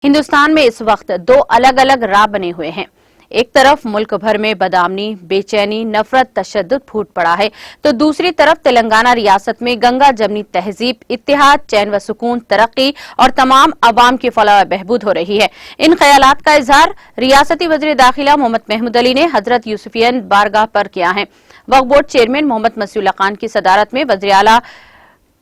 हिंदुस्तान में इस वक्त दो अलग अलग राह बने हुए हैं। एक तरफ मुल्क भर में बदआमनी, बेचैनी, नफरत, तशद्दुद फूट पड़ा है, तो दूसरी तरफ तेलंगाना रियासत में गंगा जमनी तहजीब, इत्तेहाद, चैन व सुकून, तरक्की और तमाम अवाम की फलाह व बहबूद हो रही है। इन ख्यालात का इजहार रियासती वज़ीर दाखिला मोहम्मद महमूद अली ने हजरत यूसुफियन बारगाह पर किया है। वक्फ बोर्ड चेयरमैन मोहम्मद मसीउल्लाह खान की सदारत में वज़ीर आला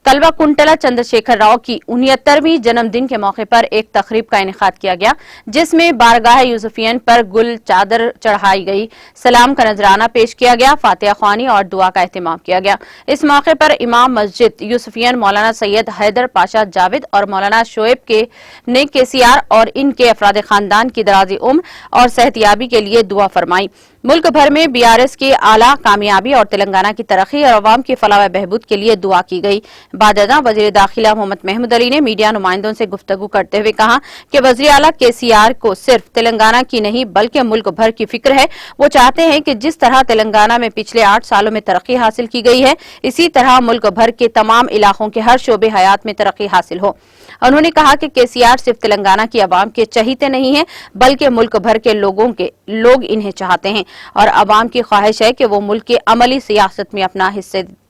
कल्वाकुंतला चंद्रशेखर राव की 69वीं जन्मदिन के मौके पर एक तकरीब का इनेकाद किया गया, जिसमें बारगाह यूसुफियन पर गुल चादर चढ़ाई गई, सलाम का नजराना पेश किया गया, फातिहा ख्वानी और दुआ का एहतमाम किया गया। इस मौके पर इमाम मस्जिद यूसुफियन मौलाना सैयद हैदर पाशा जावेद और मौलाना शोएब ने केसीआर और इनके अफराद खानदान की दराजी उम्र और सेहतियाबी के लिए दुआ फरमाई। मुल्क भर में बीआरएस की आला कामयाबी और तेलंगाना की तरक्की और अवाम की फलाह व बहबूद के लिए दुआ की गई। बाद अज़ां वज़ीर दाखिला मोहम्मद महमूद अली ने मीडिया नुमाइंदों से गुफ्तगू करते हुए कहा कि वज़ीर आला केसीआर को सिर्फ तेलंगाना की नहीं बल्कि मुल्क भर की फिक्र है। वो चाहते हैं कि जिस तरह तेलंगाना में पिछले 8 सालों में तरक्की हासिल की गई है, इसी तरह मुल्क भर के तमाम इलाकों के हर शोबे हयात में तरक्की हासिल हो। उन्होंने कहा कि केसीआर सिर्फ तेलंगाना की अवाम के चहीते नहीं है, बल्कि मुल्क भर के लोग इन्हें चाहते हैं और अवाम की ख्वाहिश है कि वो मुल्क की अमली सियासत में अपना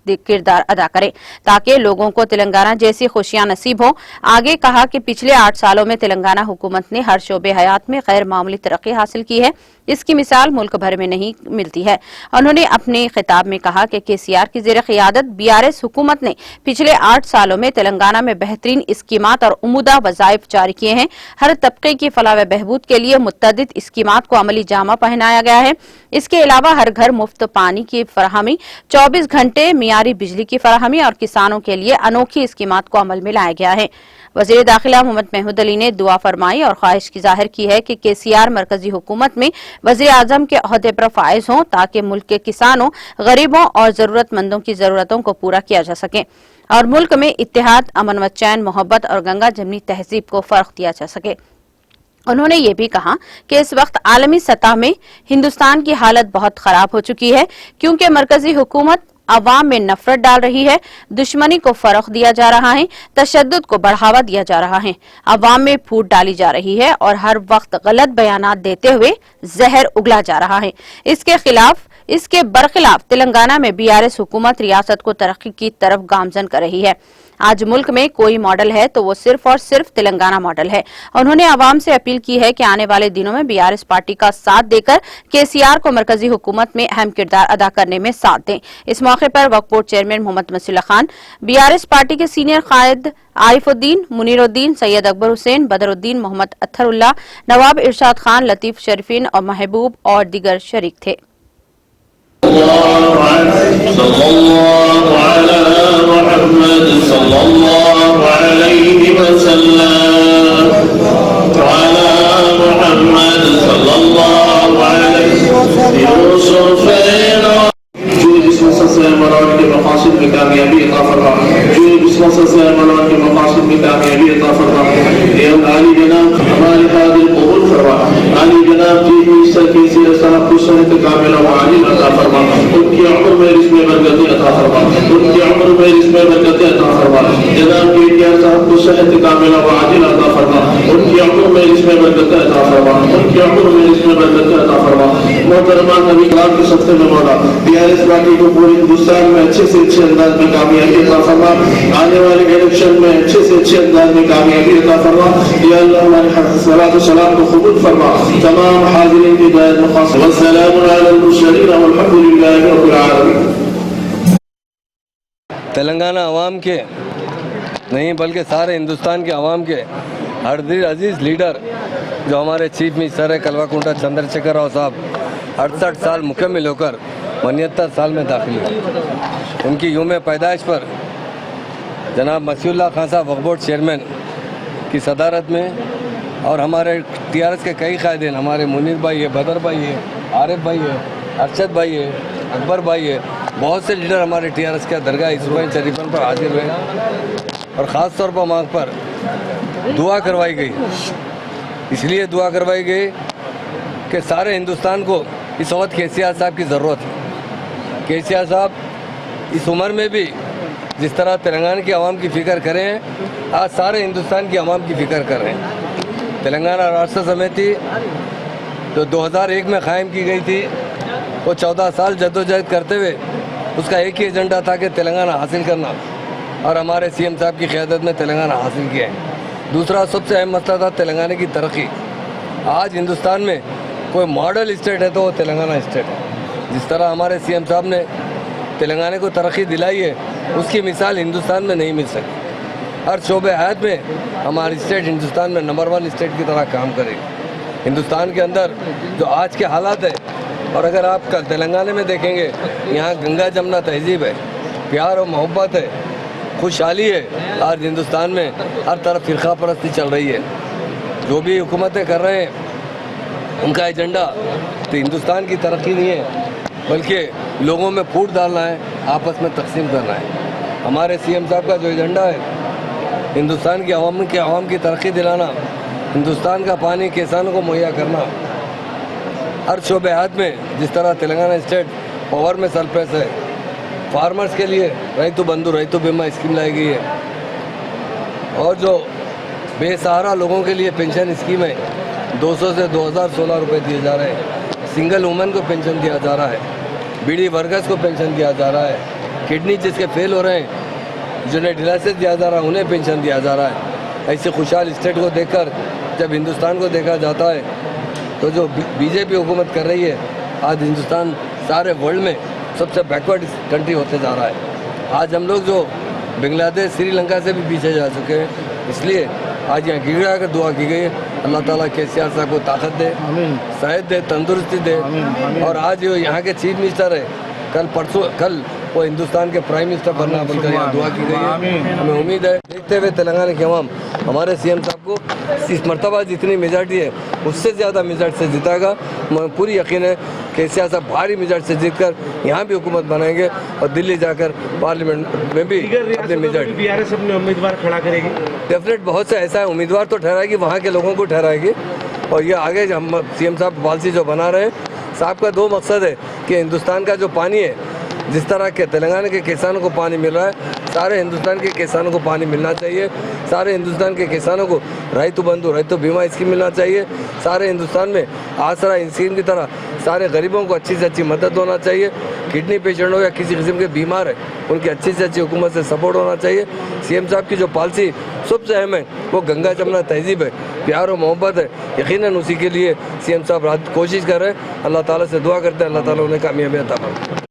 किरदार अदा करें ताकि लोगों को तेलंगाना जैसी खुशियां नसीब हो। आगे कहा कि पिछले 8 सालों में तेलंगाना हुकूमत ने हर शोबे हयात में गैर मामूली तरक्की हासिल की है। इसकी मिसाल मुल्क भर में नहीं मिलती है। उन्होंने अपने खिताब में कहा कि केसीआर की ज़ेर क़ियादत बीआरएस हुकूमत ने पिछले 8 सालों में तेलंगाना में बेहतरीन स्कीमात और उम्दा वज़ाइफ जारी किए हैं। हर तबके की फलाह व बहबूद के लिए मुतअद्दिद स्कीमात को अमली जामा पहनाया गया है। इसके अलावा हर घर मुफ्त पानी की फराहमी, 24 घंटे मियारी बिजली की फराहमी और किसानों के लिए अनोखी स्कीमात को अमल में लाया गया है। वज़ीर दाखिला मोहम्मद महमूद अली ने दुआ फरमाई और ख्वाहिश की जाहिर की है कि केसीआर मरकजी हुकूमत में वज़ीर आज़म के ओहदे पर फाइज हों ताकि मुल्क के किसानों, गरीबों और जरूरतमंदों की जरूरतों को पूरा किया जा सके और मुल्क में इत्तेहाद, अमन व चैन, मोहब्बत और गंगा जमनी तहजीब को फर्क दिया जा सके। उन्होंने ये भी कहा कि इस वक्त आलमी सतह में हिंदुस्तान की हालत बहुत खराब हो चुकी है, क्योंकि मरकजी हुकूमत अवाम में नफरत डाल रही है, दुश्मनी को फरोग दिया जा रहा है, तशद्दुद को बढ़ावा दिया जा रहा है, अवाम में फूट डाली जा रही है और हर वक्त गलत बयानात देते हुए जहर उगला जा रहा है। इसके बरखिलाफ तेलंगाना में बीआरएस हुकूमत रियासत को तरक्की की तरफ गामजन कर रही है। आज मुल्क में कोई मॉडल है तो वो सिर्फ और सिर्फ तेलंगाना मॉडल है। उन्होंने अवाम से अपील की है कि आने वाले दिनों में बीआरएस पार्टी का साथ देकर केसीआर को मरकजी हुकूमत में अहम किरदार अदा करने में साथ दें। इस मौके पर वक्फ board chairman Mohammed Masihullah Khan, BRS party के सीनियर कायद आरिफुद्दीन, मुनीरुद्दीन, सैयद अकबर हुसैन, बदरुद्दीन, मोहम्मद अत्थरुल्लाह, नवाब इरशाद खान, लतीफ शरीफीन और महबूब और दीगर शरीक थे। बीआरएस पार्टी को पूरे हिंदुस्तान में अच्छे से अच्छे अंदाज में कामयाबी अता फरमा, आने वाले इलेक्शन में अच्छे से अच्छे अंदाज में कामयाबी अता फरमा। या अल्लाह हमारे सलातो सलाम को कबूल फरमा। तमाम हाज़िरीन की हिदायत मुखास वस्सलामु अलल मुरसलीन वल्हम्दुलिल्लाहि रब्बिल आलमीन। तेलंगाना अवाम के नहीं बल्कि सारे हिंदुस्तान के अवाम के हर दिल अजीज़ लीडर जो हमारे चीफ मिनिस्टर है कल्वाकुंतला चंद्रशेखर राव साहब 68 साल मुकम्मल होकर 79 साल में दाखिल हुए। उनकी यूम पैदाइश पर जनाब मसीउल्लाह खान साहब वक्फ बोर्ड चेयरमैन की सदारत में और हमारे टीआरएस के कई कायदीन, हमारे मुनीर भाई है, बदर भाई है, आरिफ भाई है, अरशद भाई है, अकबर भाई है, बहुत से लीडर हमारे टीआरएस के दरगाह यूसुफियन शरीफन पर हाजिर हुए और ख़ास तौर पर वहाँ पर दुआ करवाई गई। इसलिए दुआ करवाई गई कि सारे हिंदुस्तान को इस वक्त केसीआर साहब की ज़रूरत है। केसीआर साहब इस उम्र में भी जिस तरह तेलंगाना की आवाम की फ़िक्र करें, आज सारे हिंदुस्तान की आवाम की फ़िक्र कर रहे हैं। تلنگانہ راشٹر سمیتی جو 2001 میں قائم کی گئی تھی، وہ 14 سال جدوجہد کرتے ہوئے اس کا ایک ہی ایجنڈا تھا کہ تلنگانہ حاصل کرنا، اور ہمارے سی ایم صاحب کی قیادت میں تلنگانہ حاصل کیا ہے۔ دوسرا سب سے اہم مسئلہ تھا تلنگانہ کی ترقی۔ آج ہندوستان میں کوئی ماڈل اسٹیٹ ہے تو وہ تلنگانہ اسٹیٹ ہے۔ جس طرح ہمارے سی ایم صاحب نے تلنگانہ کو ترقی دلائی ہے، اس کی مثال ہندوستان میں نہیں مل سکتی۔ ہر شعبے حیات میں ہماری اسٹیٹ ہندوستان میں نمبر 1 اسٹیٹ کی طرح کام کرے گی۔ ہندوستان کے اندر جو آج کے حالات ہیں، اور اگر آپ تلنگانہ میں دیکھیں گے، یہاں گنگا جمنا تہذیب ہے، پیار و محبت ہے، خوشحالی ہے۔ آج ہندوستان میں ہر طرف فرقہ پرستی چل رہی ہے۔ جو بھی حکومتیں کر رہے ہیں، ان کا ایجنڈا تو ہندوستان کی ترقی نہیں ہے، بلکہ لوگوں میں پھوٹ ڈالنا ہے، آپس میں تقسیم کرنا ہے۔ ہمارے سی ایم صاحب کا جو ایجنڈا ہے، ہندوستان کی عوام کی ترقی دلانا، ہندوستان کا پانی کسانوں کو مہیا کرنا، ہر شعبے حیات میں جس طرح تلنگانہ اسٹیٹ پاور میں سرپرست ہے، فارمرز کے لیے ریتو بندھو ریتو بیمہ اسکیم لائی گئی ہے، اور جو بے سہارا لوگوں کے لیے پینشن اسکیم ہے، 200 سے 2016 روپے دیے جا رہے ہیں۔ سنگل وومن کو پینشن دیا جا رہا ہے، بیڑی ورکرز کو پینشن دیا جا رہا ہے، کڈنی جس کے فیل ہو رہے ہیں جنہیں ڈیلائسس دیا جا رہا ہے انہیں پینشن دیا جا رہا ہے۔ ایسے خوشحال اسٹیٹ کو دیکھ کر جب ہندوستان کو دیکھا جاتا ہے تو جو بی جے پی حکومت کر رہی ہے، آج ہندوستان سارے ورلڈ میں سب سے بیکورڈ کنٹری ہوتے جا رہا ہے۔ آج ہم لوگ جو بنگلہ دیش سری لنکا سے بھی پیچھے جا چکے ہیں، اس لیے آج یہاں گڑ گڑا کر دعا کی گئی ہے اللہ تعالیٰ KCR صاحب کو طاقت دے، صحت دے، تندرستی دے۔ اور آج جو یہاں کے چیف منسٹر ہے، کل وہ ہندوستان کے پرائم منسٹر بننا بول کر یہاں دعا کی گئی ہے۔ ہمیں امید ہے دیکھتے ہوئے تلنگانہ کی عوام ہمارے سی ایم صاحب کو اس مرتبہ جتنی میجارٹی ہے اس سے زیادہ میجارٹی سے جتائے گا۔ مجھے پوری یقین ہے کہ KCR صاحب بھاری میجارٹی سے جیت کر یہاں بھی حکومت بنائیں گے اور دلی جا کر پارلیمنٹ میں بھی اپنے میجارٹی BRS اپنے امیدوار کھڑا کرے گی۔ ڈیفینیٹ بہت سے ایسا ہے امیدوار تو ٹھہرائے گی، وہاں کے لوگوں کو ٹھہرائے گی۔ اور یہ آگے ہم سی ایم صاحب پالیسی جو بنا رہے ہیں، صاحب کا 2 مقصد ہے کہ ہندوستان کا جو پانی ہے، جس طرح کے تلنگانہ کے کسانوں کو پانی مل رہا ہے، سارے ہندوستان کے کسانوں کو پانی ملنا چاہیے۔ سارے ہندوستان کے کسانوں کو ریتو بندھو ریتو بیمہ اسکیم ملنا چاہیے۔ سارے ہندوستان میں آسرا اسکیم کی طرح سارے غریبوں کو اچھی سے اچھی مدد ہونا چاہیے۔ کڈنی پیشنٹ ہو یا کسی قسم کے بیمار ہے، ان کی اچھی سے اچھی حکومت سے سپورٹ ہونا چاہیے۔ سی ایم صاحب کی جو پالیسی سب سے اہم ہے وہ گنگا جمنا تہذیب ہے، پیار و محبت ہے۔ یقیناً اسی کے لیے سی ایم صاحب کوشش کر رہے ہیں۔ اللہ تعالیٰ سے دعا کرتے ہیں اللہ تعالیٰ انہیں کامیابی عطا فرمائے۔